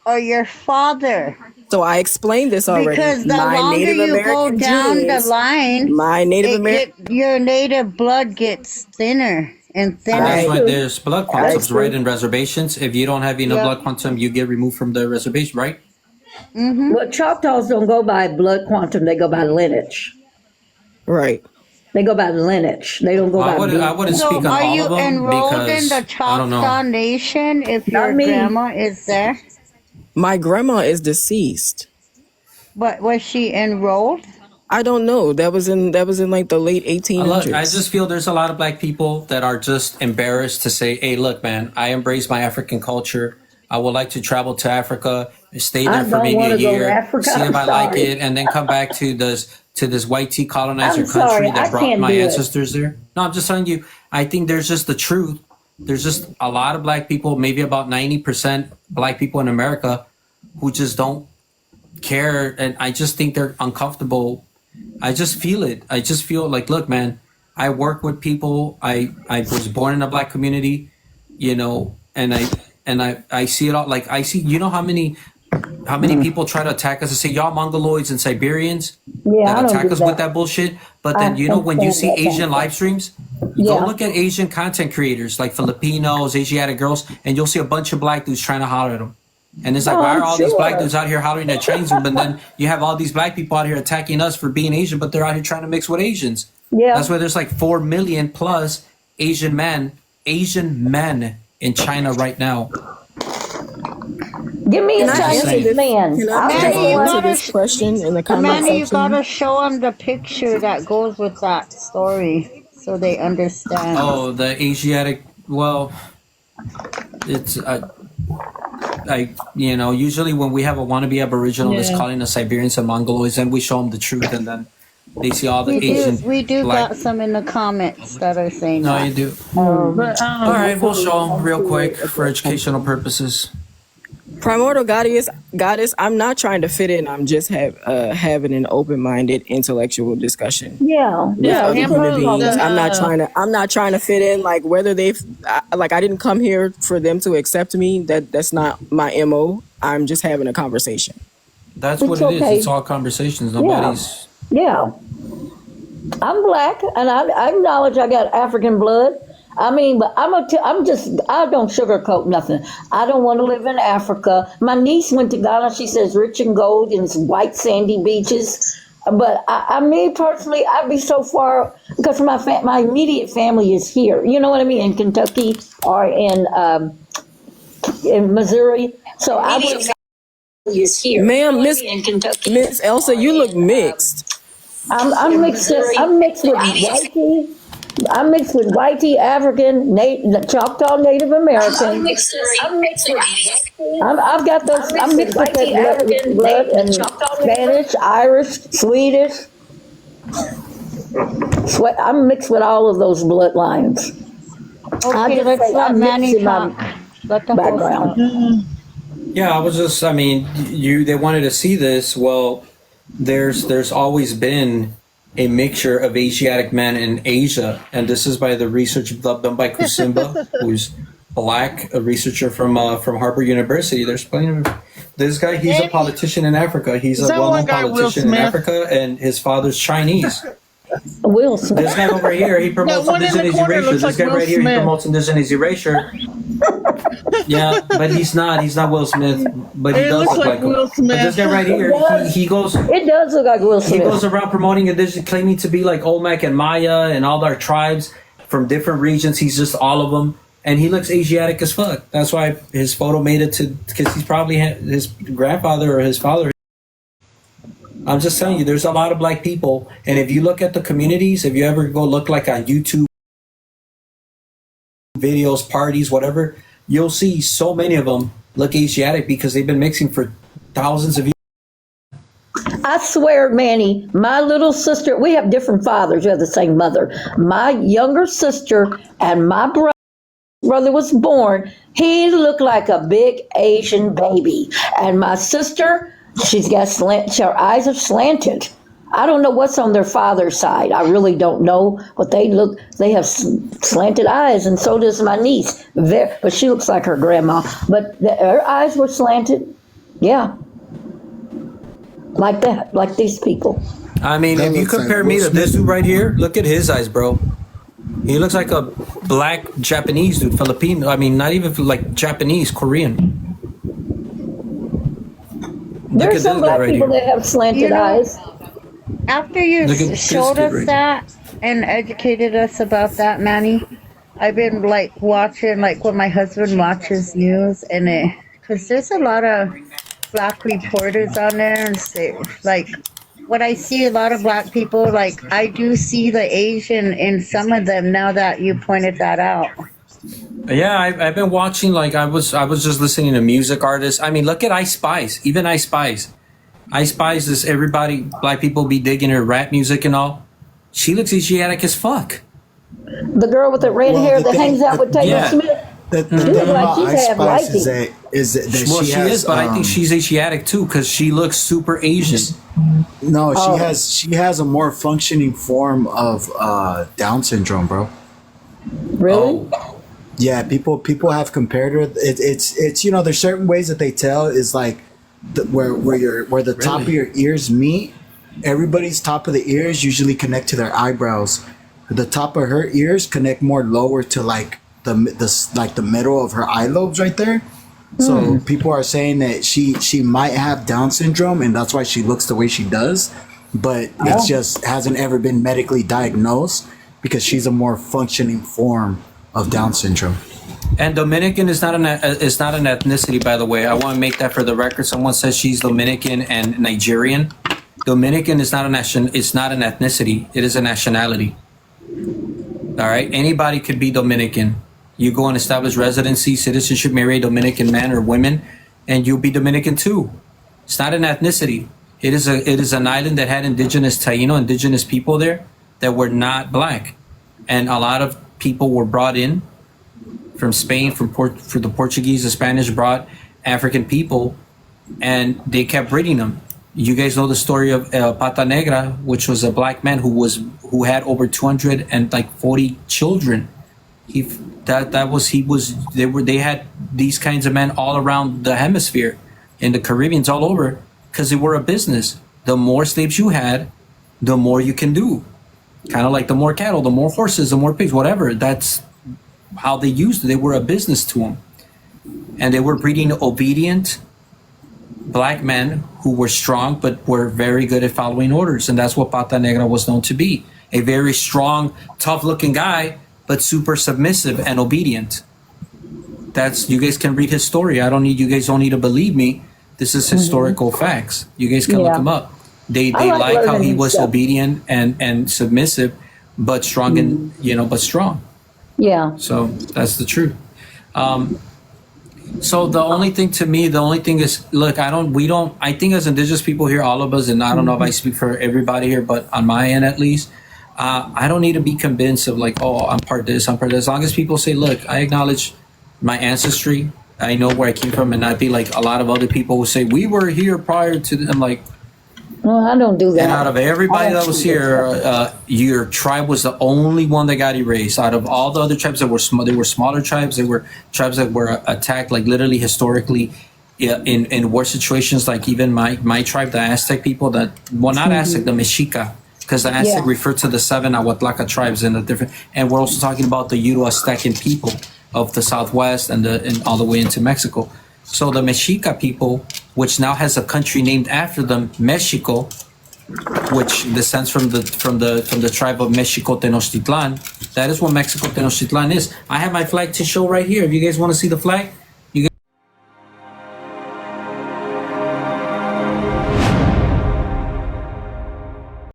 or your father? So I explained this already. Because the My longer Native you go American down the genes, line, my Native American. your native blood gets thinner and And that's thinner. why there's blood I quantums, right? explained. In reservations, if you don't have enough Yep. blood quantum, you get removed from the reservation, right? Mm-hmm. Well, Choctaws don't go by blood quantum, they go by lineage. Right. They go by lineage. They don't go Well, by I blood. wouldn't So speak on are all you of them enrolled in the because I don't know. Choctaw Nation if Not your me. grandma is there? My grandma is deceased. But was she enrolled? I don't know. That was in like the late Look, I 1800s. just feel there's a lot of black people that are just embarrassed to say, "Hey, look, man, I embrace my African culture. I would like to travel to Africa, stay I there for don't maybe a want to go to year, Africa. see if I'm I like sorry. it, and then come back to this white tea colonizer I'm sorry. country that I brought can't my do it. ancestors there." No, I'm just telling you. I think there's just the truth. There's just a lot of black people, maybe about 90% black people in America, who just don't care, and I just think they're uncomfortable. I just feel it. I just feel like, look, man, I work with people. I was born in a black community, and I see it all. Like I see, how many people try to attack us and say y'all Mongoloids and Siberians Yeah, I that don't attack do us with that. that bullshit. But I then can't when you stand see that kind Asian of live stuff. streams, you go Yeah. look at Asian content creators like Filipinos, Asiatic girls, and you'll see a bunch of black dudes trying to holler at them. And it's like, Oh, why are I'm all these black sure. dudes out here hollering at Chinese women? But then you have all these black people out here attacking us for being Asian, but they're out here trying to mix with Asians. Yeah. That's why there's like 4 million plus Asian men in China right now. Give me a Can I answer Chinese this? man. Can I'll I take Manny, you answer one. gotta, this question in the comment Manny, you section? gotta show them the picture that goes with that story so they understand. Oh, the Asiatic. Well, it's usually when we have a wannabe aboriginalist Yeah. calling us Siberians and Mongoloids, then we show them the truth, and then they see all the Asian We do black. got some in the comments that are saying No, that. you do. But All right, we'll show them real quick for educational purposes. Primordial goddess, I'm not trying to fit in. I'm just having an open-minded intellectual discussion Yeah. with yeah, other human Amber, beings. I'm not trying to fit in, like whether I didn't come here for them to accept me. That's not my MO. I'm just having a conversation. That's It's what it is. okay. It's all conversations. Nobody's. Yeah. I'm black, and I acknowledge I got African blood. I mean, but I don't sugarcoat nothing. I don't want to live in Africa. My niece went to Ghana. She says rich in gold and some white sandy beaches. But me personally, I'd be so far because my immediate family is here. You know what I mean? In Kentucky or in Missouri. So I would. Is here. Ma'am, In Kentucky. Miss Elsa, you look mixed. I'm mixed with whitey. I'm mixed with whitey, African, Choctaw Native American. I've got those. I'm mixed with that blood and Spanish, Irish, Swedish. I'm mixed with all of those bloodlines. Okay, let's let Manny talk. Let the host talk. Background. Yeah, I was just. I mean, they wanted to see this. Well, there's always been a mixture of Asiatic men in Asia, and this is by the research done by Kusimba, who's black, a researcher from Harvard University. There's plenty of this guy. He's a politician in Africa. He's Is a that well-known one guy, Will politician in Smith? Africa, and his father's Chinese. Will Smith. This guy over here, he promotes one in the indigenous corner erasure. looks This like guy Will right here, he Smith. promotes indigenous erasure. Yeah, but he's not. He's not Will Smith, but he It does looks look like like him. Will But Smith. this guy right here, he goes. It does look like Will He Smith. goes around promoting indigenous, claiming to be like Olmec and Maya and all our tribes from different regions. He's just all of them, and he looks Asiatic as fuck. That's why his photo made it to, because he's probably his grandfather or his father. I'm just telling you, there's a lot of black people, and if you look at the communities, if you ever go look like on YouTube videos, parties, whatever, you'll see so many of them look Asiatic because they've been mixing for thousands of years. I swear, Manny, my little sister, we have different fathers, we have the same mother. My younger sister and my brother was born, he looked like a big Asian baby. And my sister, her eyes are slanted. I don't know what's on their father's side. I really don't know, but they have slanted eyes, and so does my niece. But she looks like her grandma. But her eyes were slanted. Yeah. Like that, like these people. I mean, That if you looks like compare me Will to this Smith. dude right here, look at his eyes, bro. He looks like a black Japanese dude, Filipino. I mean, not even like Japanese, Korean. Look There's at some this guy black right people here. that have slanted You know, eyes. after you Look at this showed kid us right here. that and educated us about that, Manny, I've been like watching, like when my husband watches news, and it, because there's a lot of black reporters on there, and say, like, when I see a lot of black people, like, I do see the Asian in some of them now that you pointed that out. Yeah, I've been watching. Like I was just listening to music artists. I mean, look at Ice Spice. Even Ice Spice. Ice Spice is everybody. Black people be digging her rap music and all. She looks Asiatic as fuck. The girl with the red Well, hair the that thing- hangs out with Taylor Yeah. Smith. The She thing look like about she's Ice half Spice lighty. is that Well, she she has, is, but I think she's Asiatic too because she looks super Asian. no, Oh. she has a more functioning form of Down syndrome, bro. Really? Oh, Yeah, people have compared her. It's you know, there's certain ways that they tell is like where the top of Really? your ears meet. Everybody's top of the ears usually connect to their eyebrows. The top of her ears connect more lower to like the middle of her eye lobes right there. So people are saying that she might have Down syndrome and that's why she looks the way she does, but it's just hasn't ever been medically diagnosed because she's a more functioning form of Down syndrome. and Dominican is not an ethnicity, by the way. I want to make that for the record. Someone says she's Dominican and Nigerian. Dominican is not a nation. It's not an ethnicity. It is a nationality. All right. Anybody could be Dominican. You go and establish residency, citizenship, marry a Dominican man or women, and you'll be Dominican too. It's not an ethnicity. It is an island that had indigenous indigenous people there that were not black, and a lot of people were brought in from Spain, for the Portuguese, the Spanish brought African people, and they kept breeding them. You guys know the story of Pata Negra, which was a black man who had over 240 children. They had these kinds of men all around the hemisphere, in the Caribbeans, all over, because they were a business. The more slaves you had, the more you can do. Kind of like the more cattle, the more horses, the more pigs, whatever. That's how they used it. They were a business to them. And they were breeding obedient black men who were strong but were very good at following orders. And that's what Pata Negra was known to be. A very strong, tough-looking guy, but super submissive and obedient. You guys can read his story. You guys don't need to believe me. This is historical facts. You guys can look Yeah. him up. They I like like how he learning was stuff. obedient and submissive, but strong and but strong. Yeah. So that's the truth. So the only thing is, look, I think as indigenous people here, all of us, and I don't know if I speak for everybody here, but on my end at least, I don't need to be convinced of like, oh, I'm part of this, I'm part of this. As long as people say, look, I acknowledge my ancestry, I know where I came from, and not be like a lot of other people who say, we were here prior to, I'm like, Well, I don't do that. and out of everybody that was here, your tribe was the only one that got erased. Out of all the other tribes that were they were smaller tribes. They were tribes that were attacked, like literally historically, in war situations. Like even my tribe, the Aztec people, not Aztec, the Mexica, because the Aztec Yeah. referred to the 7 Ahuatlaca tribes and the different. And we're also talking about the Euro-Aztecan people of the Southwest and all the way into Mexico. So the Mexica people, which now has a country named after them, Mexico, which descends from the tribe of Mexico Tenochtitlan. That is what Mexico Tenochtitlan is. I have my flag to show right here. If you guys want to see the flag,